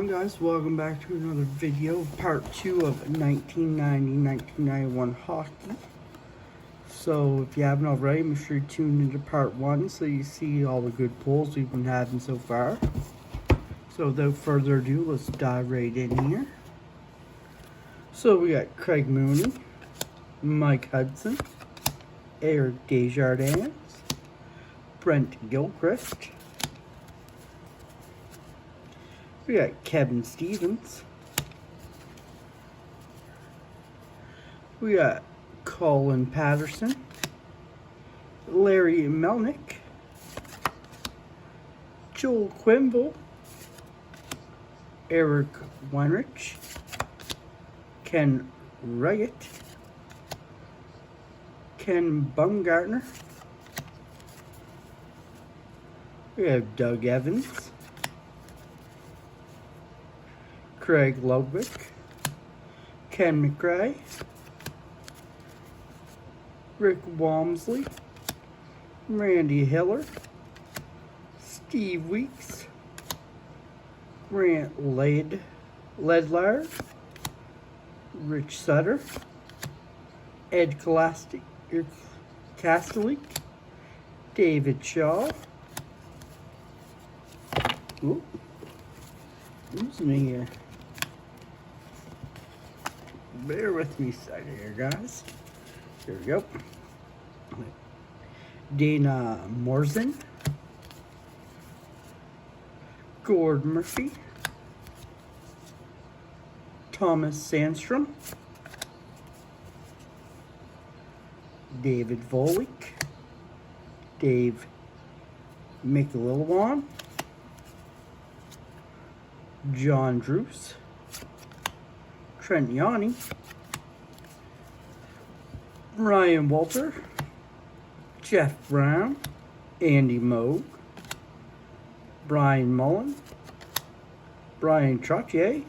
on, guys? Welcome back to another video, part 2 of 1990-1991 hockey. So if you haven't already, make sure you tune into part 1 so you see all the good pulls we've been having so far. So without further ado, let's dive right in here. So we got Craig Mooney, Mike Hudson, Eric Desjardins, Brent Gilchrist. We got Kevin Stevens. We got Colin Patterson, Larry Melnick, Joel Quenneville, Eric Weinrich, Ken Reggett, Ken Bumgartner. We have Doug Evans, Craig Ludwig, Ken McRae, Rick Walmsley, Randy Hiller, Steve Weeks, Grant Ledlar, Rich Sutter, Ed Kastelic, David Shaw. Ooh, losing me here. Bear with me a second here, guys. Here we go. Dana Morrison, Gord Murphy, Thomas Sandstrom, David Volek, Dave McLilliwan, John Druce, Trent Yanni, Ryan Walter, Jeff Brown, Andy Moog, Brian Mullen, Brian Trottier,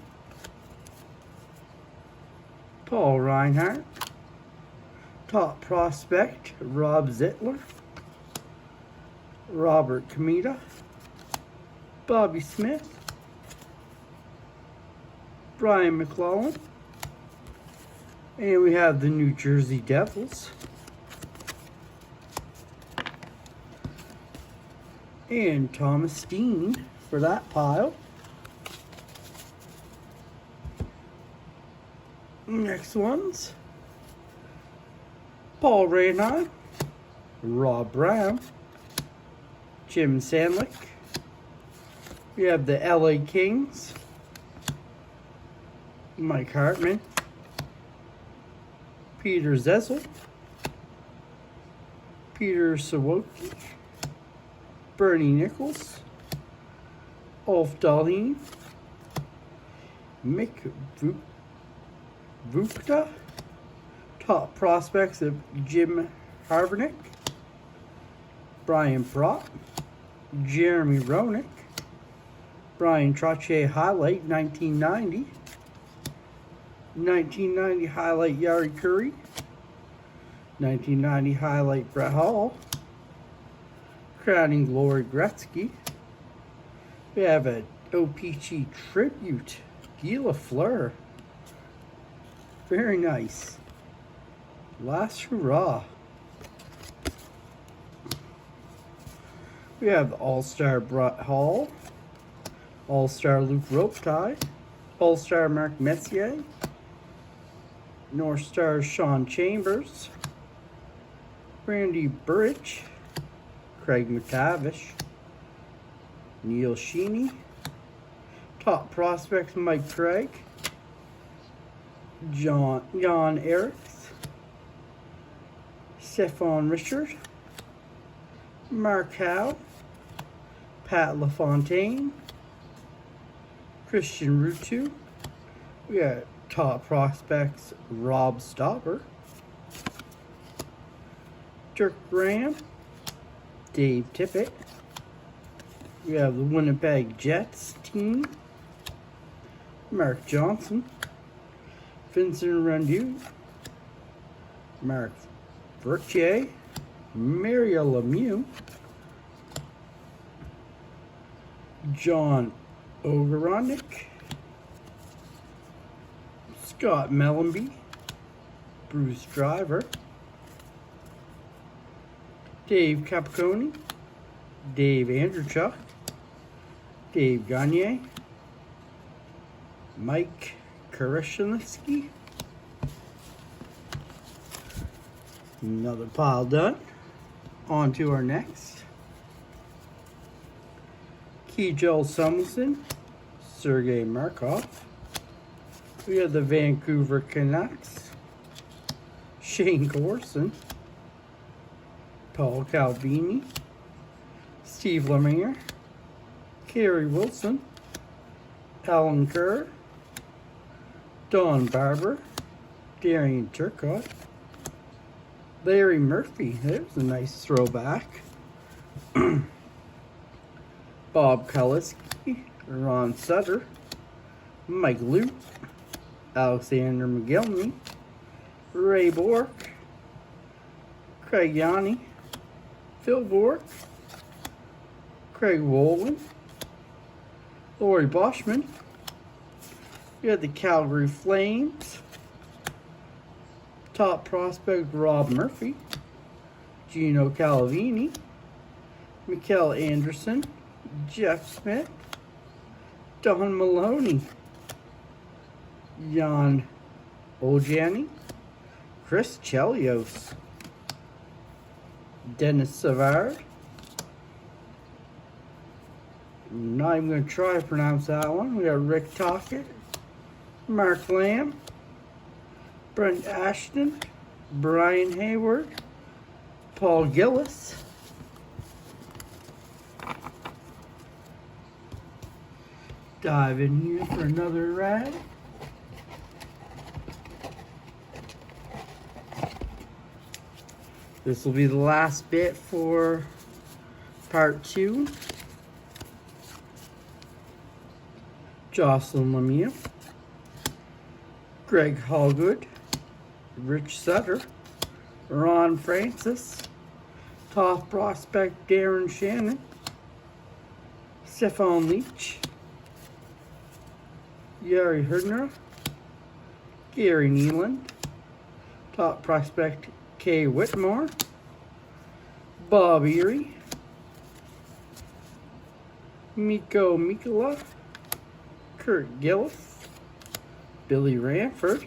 Paul Reinhardt, top prospect Rob Zittler, Robert Comita, Bobby Smith, Brian McClellan, and we have the New Jersey Devils, and Thomas Steen for that pile. Next ones, Paul Reinhardt, Rob Brown, Jim Sandlick. We have the LA Kings, Mike Hartman, Peter Zezel, Peter Sawoki, Bernie Nichols, Ulf Dahlin, Mick Vukta, top prospects of Jim Harvenick, Brian Prott, Jeremy Roenick, Brian Trottier highlight 1990, 1990 highlight Yari Curry, 1990 highlight Brett Hall, crowning glory Gretzky. We have a OPC tribute, Guy Lafleur. Very nice. Last hurrah. We have All-Star Brett Hall, All-Star Luke Robitaille, All-Star Mark Messier, North Star Sean Chambers, Randy Burridge, Craig McTavish, Neil Sheeny, top prospects Mike Craig, Jan Eriks, Stefan Richard, Mark Howe, Pat LaFontaine, Christian Rutu. We got top prospects Rob Stauber, Dirk Graham, Dave Tippett. We have the Winnipeg Jets team, Mark Johnson, Vincent Rondeau, Mark Vertier, Mario Lemieux, John Ogoronic, Scott Mellenby, Bruce Driver, Dave Capicone, Dave Andrewchuk, Dave Gagne, Mike Karashinsky. Another pile done. On to our next. Kjell Summerson, Sergei Markov. We have the Vancouver Canucks, Shane Corson, Paul Calvini, Steve Leminger, Kerry Wilson, Alan Kerr, Don Barber, Darian Turcotte, Larry Murphy. There's a nice throwback. Bob Kaliski, Ron Sutter, Mike Luke, Alexander McGillney, Ray Bork, Craig Yanni, Phil Bork, Craig Wolin, Lori Boschman. We had the Calgary Flames, top prospect Rob Murphy, Gino Calavini, Mikael Anderson, Jeff Smith, Don Maloney, Jan Ojani, Chris Chelios, Dennis Savard. I'm not even going to try to pronounce that one. We got Rick Tocchet, Mark Lamb, Brent Ashton, Brian Hayward, Paul Gillis, dive in here for another rag. This will be the last bit for part 2. Jocelyn Lemieux, Greg Hallgood, Rich Sutter, Ron Francis, top prospect Darren Shannon, Stefan Leach, Yari Herdner, Gary Nealand, top prospect Kay Whitmore, Bob Erie, Miko Mikola, Kurt Gillis, Billy Ranford,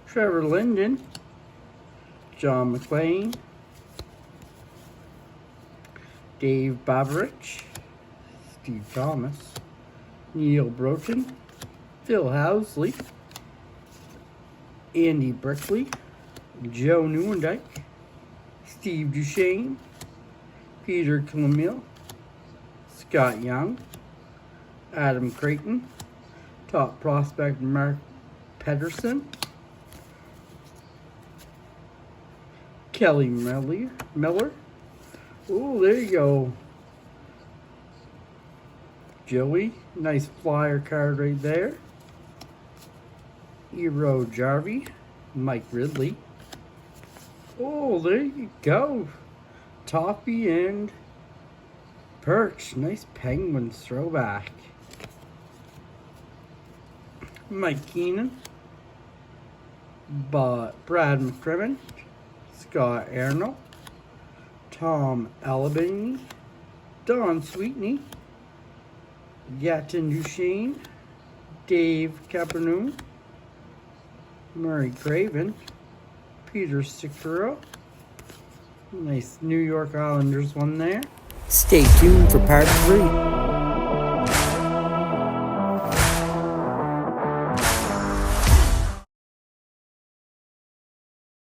Trevor Linden, John McLean, Dave Babarich, Steve Thomas, Neil Broughton, Phil Housley, Andy Brickley, Joe Newendike, Steve Duchesne, Peter Camille, Scott Young, Adam Creighton, top prospect Mark Pedersen, Kelly Miller. Oh, there you go. Joey, nice flyer card right there. Eero Jarvie, Mike Ridley. Oh, there you go. Toppy and Perch, nice Penguins throwback. Mike Keenan, Brad McCrimmon, Scott Arnold, Tom Alabini, Don Sweetney, Yatin Duchesne, Dave Capernoon, Murray Craven, Peter Sikura. Nice New York Islanders one there. Stay tuned for part 3.